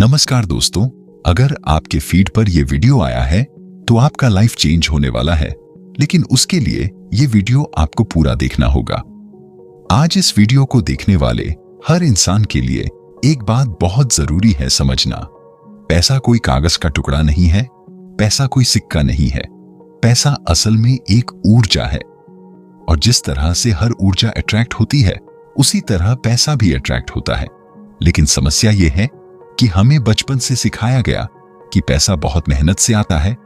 नमस्कार दोस्तों, अगर आपके फीड पर यह वीडियो आया है तो आपका लाइफ चेंज होने वाला है, लेकिन उसके लिए यह वीडियो आपको पूरा देखना होगा। आज इस वीडियो को देखने वाले हर इंसान के लिए एक बात बहुत जरूरी है समझना। पैसा कोई कागज का टुकड़ा नहीं है, पैसा कोई सिक्का नहीं है। पैसा असल में एक ऊर्जा है, और जिस तरह से हर ऊर्जा अट्रैक्ट होती है उसी तरह पैसा भी अट्रैक्ट होता है। लेकिन समस्या यह है कि हमें बचपन से सिखाया गया कि पैसा बहुत मेहनत से आता है,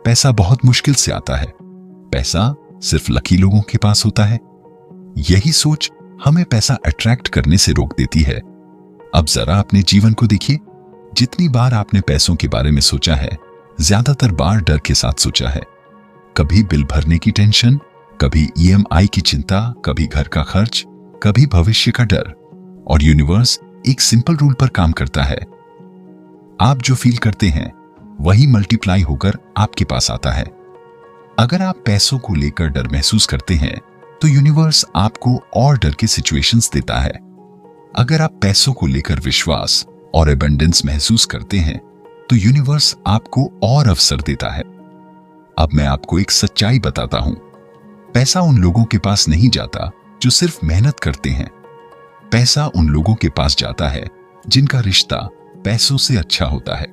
पैसा बहुत मुश्किल से आता है, पैसा सिर्फ लकी लोगों के पास होता है। यही सोच हमें पैसा अट्रैक्ट करने से रोक देती है। अब जरा अपने जीवन को देखिए, जितनी बार आपने पैसों के बारे में सोचा है, ज्यादातर बार डर के साथ सोचा है। कभी बिल भरने की टेंशन, कभी EMI की चिंता, कभी घर का खर्च, कभी भविष्य का डर। और यूनिवर्स एक सिंपल रूल पर काम करता है। आप जो फील करते हैं वही मल्टीप्लाई होकर आपके पास आता है। अगर आप पैसों को लेकर डर महसूस करते हैं तो यूनिवर्स आपको और डर के सिचुएशंस देता है। अगर आप पैसों को लेकर विश्वास और एबंडेंस महसूस करते हैं तो यूनिवर्स आपको और अवसर देता है। अब मैं आपको एक सच्चाई बताता हूं। पैसा उन लोगों के पास नहीं जाता जो सिर्फ मेहनत करते हैं। पैसा उन लोगों के पास जाता है जिनका रिश्ता पैसों से अच्छा होता है,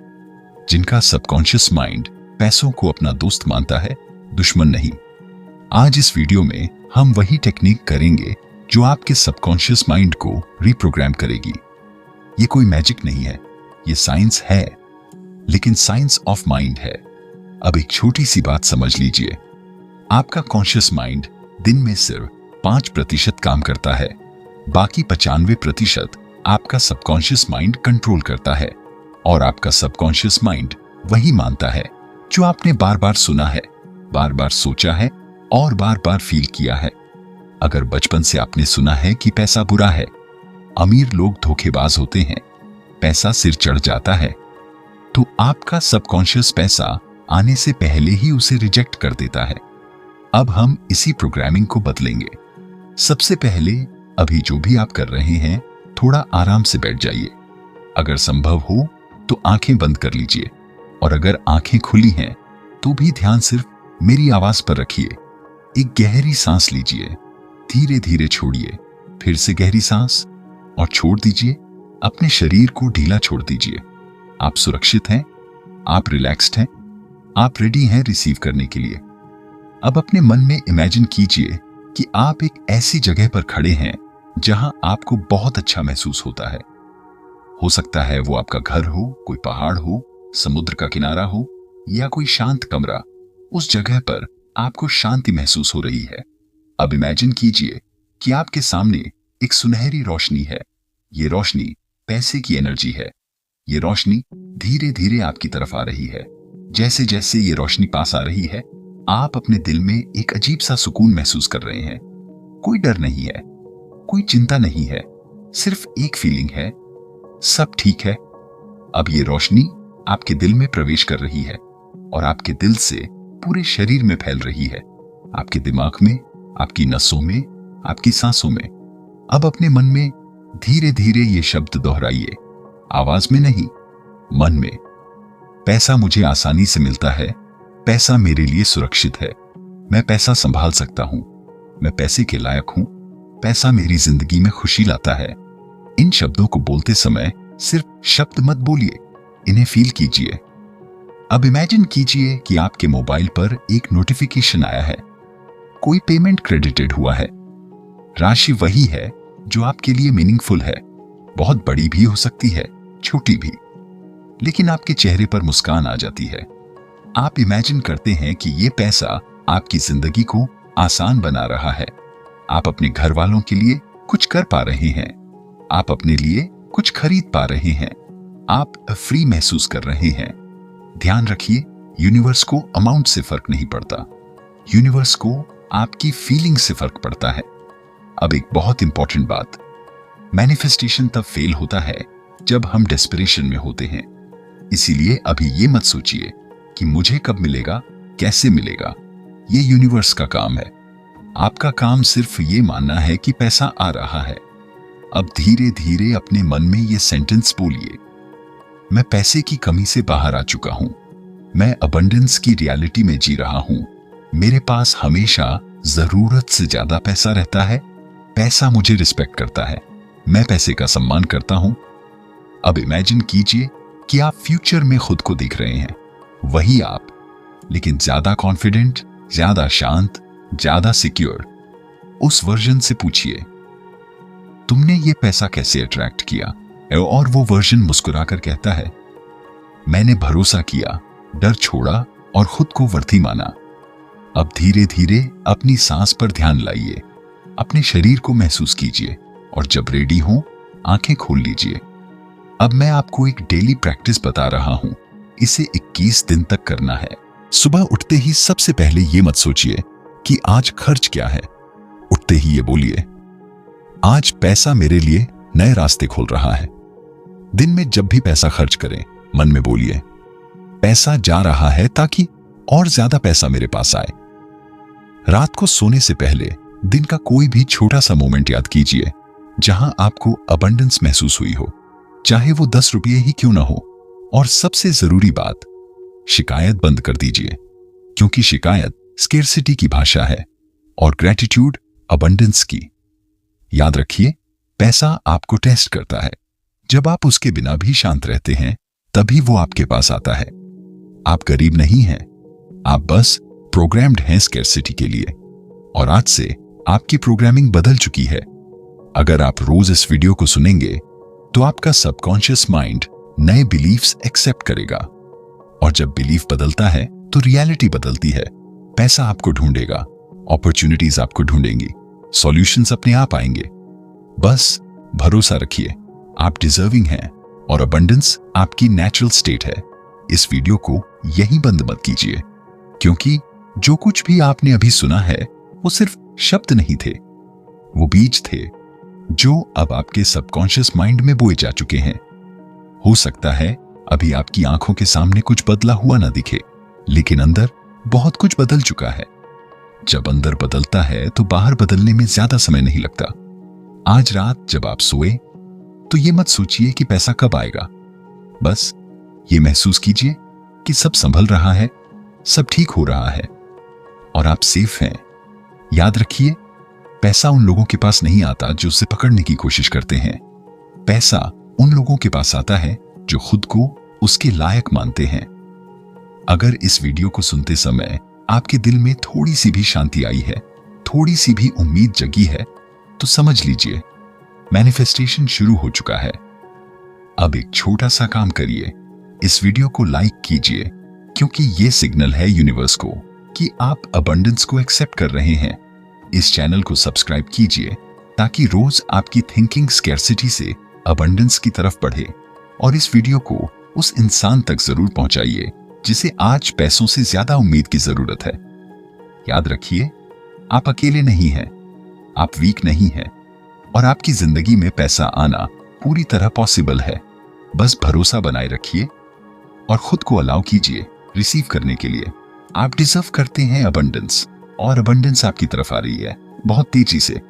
जिनका सबकॉन्शियस माइंड पैसों को अपना दोस्त मानता है, दुश्मन नहीं। आज इस वीडियो में हम वही टेक्निक करेंगे जो आपके सबकॉन्शियस माइंड को रिप्रोग्राम करेगी। ये कोई मैजिक नहीं है, ये साइंस है, लेकिन साइंस ऑफ माइंड है। अब एक छोटी सी बात समझ लीजिए। आपका कॉन्शियस माइंड दिन में सिर्फ 5% काम करता है, बाकी 95% आपका सबकॉन्शियस माइंड कंट्रोल करता है। और आपका सबकॉन्शियस माइंड वही मानता है जो आपने बार बार सुना है, बार बार सोचा है और बार बार फील किया है। अगर बचपन से आपने सुना है कि पैसा बुरा है, अमीर लोग धोखेबाज होते हैं, पैसा सिर चढ़ जाता है, तो आपका सबकॉन्शियस पैसा आने से पहले ही उसे रिजेक्ट कर देता है। अब हम इसी प्रोग्रामिंग को बदलेंगे। सबसे पहले अभी जो भी आप कर रहे हैं थोड़ा आराम से बैठ जाइए। अगर संभव हो तो आंखें बंद कर लीजिए, और अगर आंखें खुली हैं तो भी ध्यान सिर्फ मेरी आवाज पर रखिए। एक गहरी सांस लीजिए, धीरे धीरे छोड़िए, फिर से गहरी सांस और छोड़ दीजिए। अपने शरीर को ढीला छोड़ दीजिए। आप सुरक्षित हैं, आप रिलैक्स्ड हैं, आप रेडी हैं रिसीव करने के लिए। अब अपने मन में इमेजिन कीजिए कि आप एक ऐसी जगह पर खड़े हैं जहां आपको बहुत अच्छा महसूस होता है। हो सकता है वो आपका घर हो, कोई पहाड़ हो, समुद्र का किनारा हो, या कोई शांत कमरा। उस जगह पर आपको शांति महसूस हो रही है। अब इमेजिन कीजिए कि आपके सामने एक सुनहरी रोशनी है। ये रोशनी पैसे की एनर्जी है। ये रोशनी धीरे धीरे आपकी तरफ आ रही है। जैसे जैसे ये रोशनी पास आ रही है, आप अपने दिल में एक अजीब सा सुकून महसूस कर रहे हैं। कोई डर नहीं है, कोई चिंता नहीं है, सिर्फ एक फीलिंग है, सब ठीक है। अब ये रोशनी आपके दिल में प्रवेश कर रही है और आपके दिल से पूरे शरीर में फैल रही है, आपके दिमाग में, आपकी नसों में, आपकी सांसों में। अब अपने मन में धीरे धीरे ये शब्द दोहराइए, आवाज में नहीं, मन में। पैसा मुझे आसानी से मिलता है, पैसा मेरे लिए सुरक्षित है, मैं पैसा संभाल सकता हूं, मैं पैसे के लायक हूं, पैसा मेरी जिंदगी में खुशी लाता है। इन शब्दों को बोलते समय सिर्फ शब्द मत बोलिए, इन्हें फील कीजिए। अब इमेजिन कीजिए कि आपके मोबाइल पर एक नोटिफिकेशन आया है, कोई पेमेंट क्रेडिटेड हुआ है। राशि वही है जो आपके लिए मीनिंगफुल है, बहुत बड़ी भी हो सकती है, छोटी भी, लेकिन आपके चेहरे पर मुस्कान आ जाती है। आप इमेजिन करते हैं कि ये पैसा आपकी जिंदगी को आसान बना रहा है। आप अपने घर वालों के लिए कुछ कर पा रहे हैं, आप अपने लिए कुछ खरीद पा रहे हैं, आप फ्री महसूस कर रहे हैं। ध्यान रखिए, यूनिवर्स को अमाउंट से फर्क नहीं पड़ता, यूनिवर्स को आपकी फीलिंग से फर्क पड़ता है। अब एक बहुत इंपॉर्टेंट बात, मैनिफेस्टेशन तब फेल होता है जब हम डेस्परेशन में होते हैं। इसीलिए अभी ये मत सोचिए कि मुझे कब मिलेगा, कैसे मिलेगा। ये यूनिवर्स का काम है। आपका काम सिर्फ ये मानना है कि पैसा आ रहा है। अब धीरे धीरे अपने मन में ये सेंटेंस बोलिए, मैं पैसे की कमी से बाहर आ चुका हूं। मैं अबंडेंस की रियलिटी में जी रहा हूं। मेरे पास हमेशा जरूरत से ज्यादा पैसा रहता है। पैसा मुझे रिस्पेक्ट करता है। मैं पैसे का सम्मान करता हूं। अब इमेजिन कीजिए कि आप फ्यूचर में खुद को देख रहे हैं, वही आप, लेकिन ज्यादा कॉन्फिडेंट, ज्यादा शांत, ज्यादा सिक्योर। उस वर्जन से पूछिए, तुमने ये पैसा कैसे अट्रैक्ट किया? और वो वर्जन मुस्कुराकर कहता है, मैंने भरोसा किया, डर छोड़ा और खुद को वर्दी माना। अब धीरे धीरे अपनी सांस पर ध्यान लाइए, अपने शरीर को महसूस कीजिए और जब रेडी हो आंखें खोल लीजिए। अब मैं आपको एक डेली प्रैक्टिस बता रहा हूं। इसे 21 दिन तक करना है। सुबह उठते ही सबसे पहले ये मत सोचिए कि आज खर्च क्या है। उठते ही ये बोलिए, आज पैसा मेरे लिए नए रास्ते खोल रहा है। दिन में जब भी पैसा खर्च करें, मन में बोलिए, पैसा जा रहा है ताकि और ज्यादा पैसा मेरे पास आए। रात को सोने से पहले दिन का कोई भी छोटा सा मोमेंट याद कीजिए जहां आपको अबंडेंस महसूस हुई हो, चाहे वो 10 रुपये ही क्यों ना हो। और सबसे जरूरी बात, शिकायत बंद कर दीजिए, क्योंकि शिकायत स्केर्सिटी की भाषा है और ग्रेटिट्यूड अबंडेंस की। याद रखिए, पैसा आपको टेस्ट करता है। जब आप उसके बिना भी शांत रहते हैं, तभी वो आपके पास आता है। आप गरीब नहीं हैं, आप बस प्रोग्राम्ड हैं स्केर्सिटी के लिए। और आज से आपकी प्रोग्रामिंग बदल चुकी है। अगर आप रोज इस वीडियो को सुनेंगे तो आपका सबकॉन्शियस माइंड नए बिलीफ्स एक्सेप्ट करेगा, और जब बिलीफ बदलता है तो रियलिटी बदलती है। पैसा आपको ढूंढेगा, अपॉर्चुनिटीज आपको ढूंढेंगी, सॉल्यूशंस अपने आप आएंगे। बस भरोसा रखिए, आप डिजर्विंग हैं और अबंडेंस आपकी नेचुरल स्टेट है। इस वीडियो को यहीं बंद मत कीजिए, क्योंकि जो कुछ भी आपने अभी सुना है वो सिर्फ शब्द नहीं थे, वो बीज थे जो अब आपके सबकॉन्शियस माइंड में बोए जा चुके हैं। हो सकता है अभी आपकी आंखों के सामने कुछ बदला हुआ ना दिखे, लेकिन अंदर बहुत कुछ बदल चुका है। जब अंदर बदलता है तो बाहर बदलने में ज्यादा समय नहीं लगता। आज रात जब आप सोए तो ये मत सोचिए कि पैसा कब आएगा। बस ये महसूस कीजिए कि सब संभल रहा है, सब ठीक हो रहा है और आप सेफ हैं। याद रखिए, पैसा उन लोगों के पास नहीं आता जो उसे पकड़ने की कोशिश करते हैं। पैसा उन लोगों के पास आता है जो खुद को उसके लायक मानते हैं। अगर इस वीडियो को सुनते समय आपके दिल में थोड़ी सी भी शांति आई है, थोड़ी सी भी उम्मीद जगी है, तो समझ लीजिए मैनिफेस्टेशन शुरू हो चुका है। अब एक छोटा सा काम करिए, इस वीडियो को लाइक कीजिए, क्योंकि ये सिग्नल है यूनिवर्स को कि आप अबंडेंस को एक्सेप्ट कर रहे हैं। इस चैनल को सब्सक्राइब कीजिए ताकि रोज आपकी थिंकिंग स्कैर्सिटी से अबंडेंस की तरफ बढ़े। और इस वीडियो को उस इंसान तक जरूर पहुंचाइए जिसे आज पैसों से ज्यादा उम्मीद की जरूरत है। याद रखिए, आप अकेले नहीं हैं, आप वीक नहीं हैं, और आपकी जिंदगी में पैसा आना पूरी तरह पॉसिबल है। बस भरोसा बनाए रखिए और खुद को अलाउ कीजिए रिसीव करने के लिए। आप डिजर्व करते हैं अबंडेंस, और अबंडेंस आपकी तरफ आ रही है बहुत तेजी से।